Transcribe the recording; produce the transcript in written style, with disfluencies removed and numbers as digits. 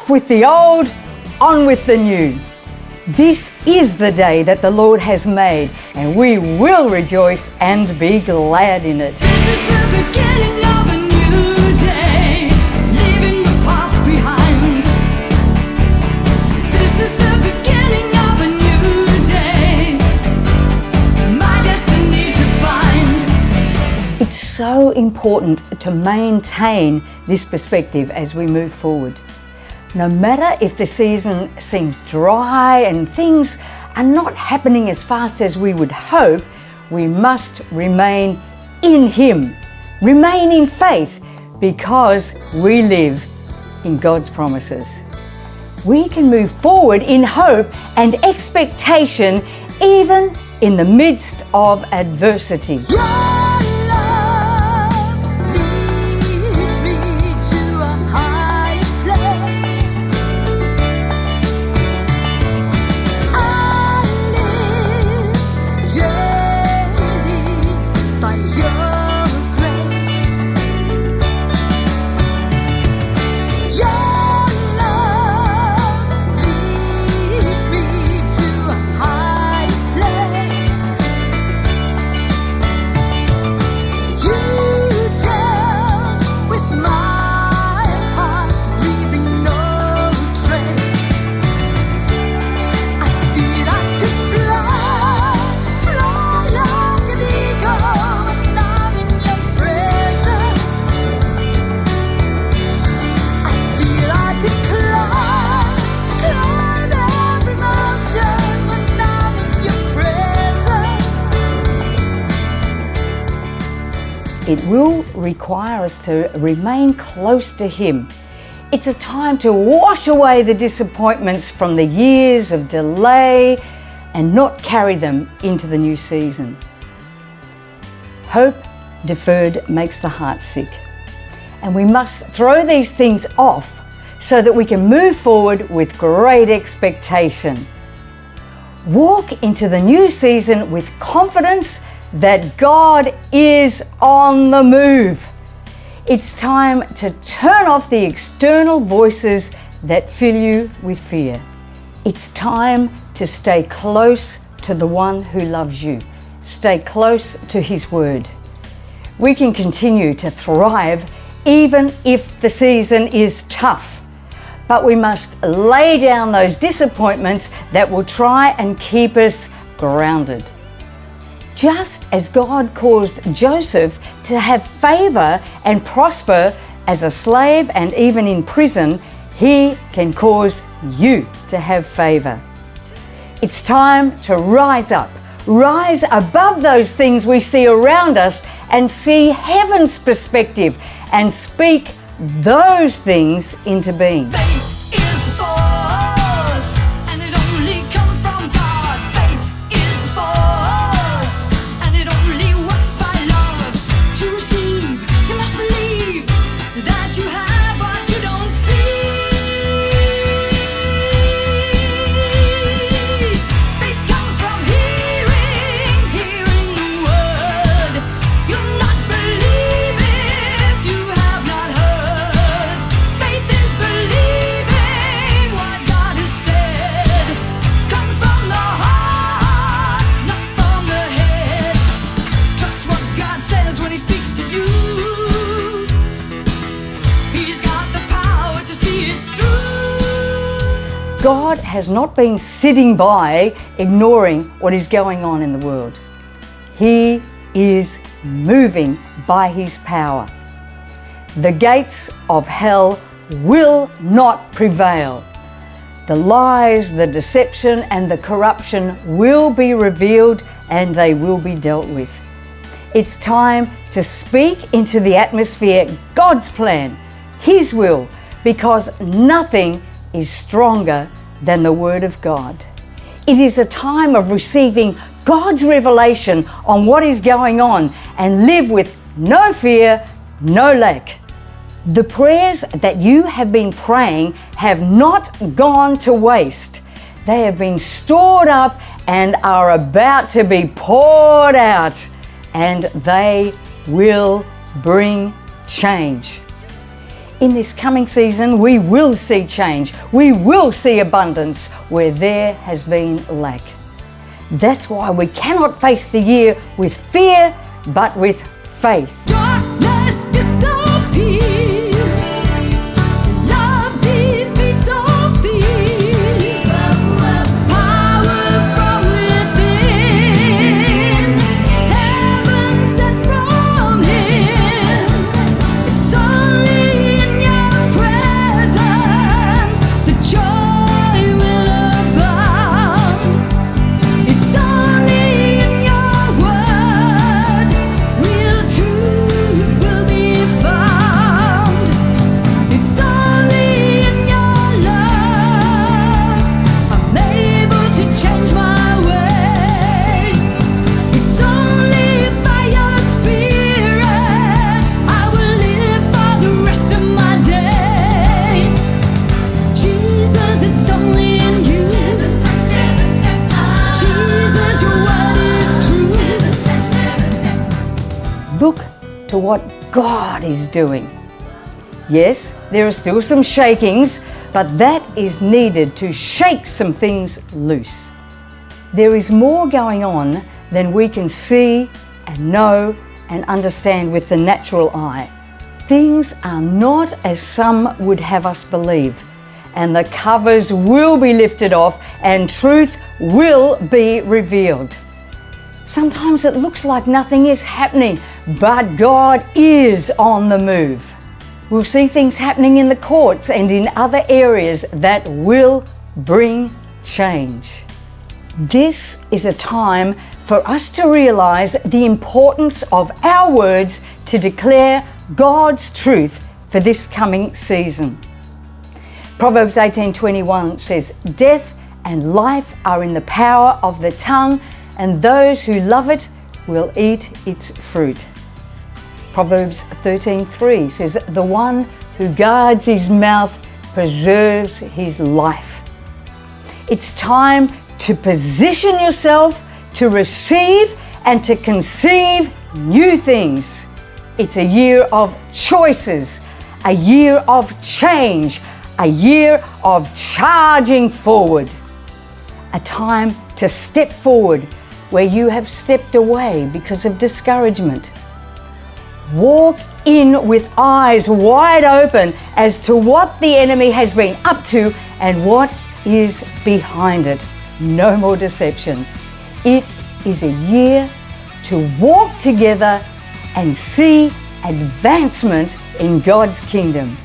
Off with the old, on with the new. This is the day that the Lord has made, and we will rejoice and be glad in it. This is the beginning of a new day, leaving the past behind. This is the beginning of a new day, my destiny to find. It's so important to maintain this perspective as we move forward. No matter if the season seems dry and things are not happening as fast as we would hope, we must remain in Him, remain in faith, because we live in God's promises. We can move forward in hope and expectation even in the midst of adversity. It will require us to remain close to Him. It's a time to wash away the disappointments from the years of delay and not carry them into the new season. Hope deferred makes the heart sick, and we must throw these things off so that we can move forward with great expectation. Walk into the new season with confidence that God is on the move. It's time to turn off the external voices that fill you with fear. It's time to stay close to the one who loves you. Stay close to His word. We can continue to thrive even if the season is tough, but we must lay down those disappointments that will try and keep us grounded. Just as God caused Joseph to have favor and prosper as a slave and even in prison, He can cause you to have favor. It's time to rise up, rise above those things we see around us and see heaven's perspective and speak those things into being. Faith is the force, and it only comes from God. Faith is the force, and it only works by love. To receive, you must believe that you have what you don't see. Faith comes from hearing the word. You'll not believe if you have not heard. Faith is believing what God has said. Comes from the heart, not from the head. Trust what God says when He speaks to you. He's got the power to see it through. God has not been sitting by ignoring what is going on in the world. He is moving by His power. The gates of hell will not prevail. The lies, the deception, and the corruption will be revealed and they will be dealt with. It's time to speak into the atmosphere God's plan, His will, because nothing is stronger than the Word of God. It is a time of receiving God's revelation on what is going on and live with no fear, no lack. The prayers that you have been praying have not gone to waste. They have been stored up and are about to be poured out, and they will bring change. In this coming season, we will see change. We will see abundance where there has been lack. That's why we cannot face the year with fear, but with faith. Darkness disappears. Love defeats all fears. Power from within. Heaven sent from Him. It's only in Your presence the joy will abound. It's only in Your word real truth will be found. It's only in Your love I'm able to change my ways. It's only by Your Spirit I will live for the rest of my days. Jesus, it's only in You. Jesus, Your word is true. Look to what God is doing. Yes, there are still some shakings, but that is needed to shake some things loose. There is more going on than we can see and know and understand with the natural eye. Things are not as some would have us believe, and the covers will be lifted off and truth will be revealed. Sometimes it looks like nothing is happening, but God is on the move. We'll see things happening in the courts and in other areas that will bring change. This is a time for us to realize the importance of our words to declare God's truth for this coming season. Proverbs 18:21 says, "Death and life are in the power of the tongue, and those who love it will eat its fruit." Proverbs 13:3 says, "The one who guards his mouth preserves his life." It's time to position yourself to receive and to conceive new things. It's a year of choices, a year of change, a year of charging forward. A time to step forward where you have stepped away because of discouragement. Walk in with eyes wide open as to what the enemy has been up to and what is behind it. No more deception. It is a year to walk together and see advancement in God's kingdom.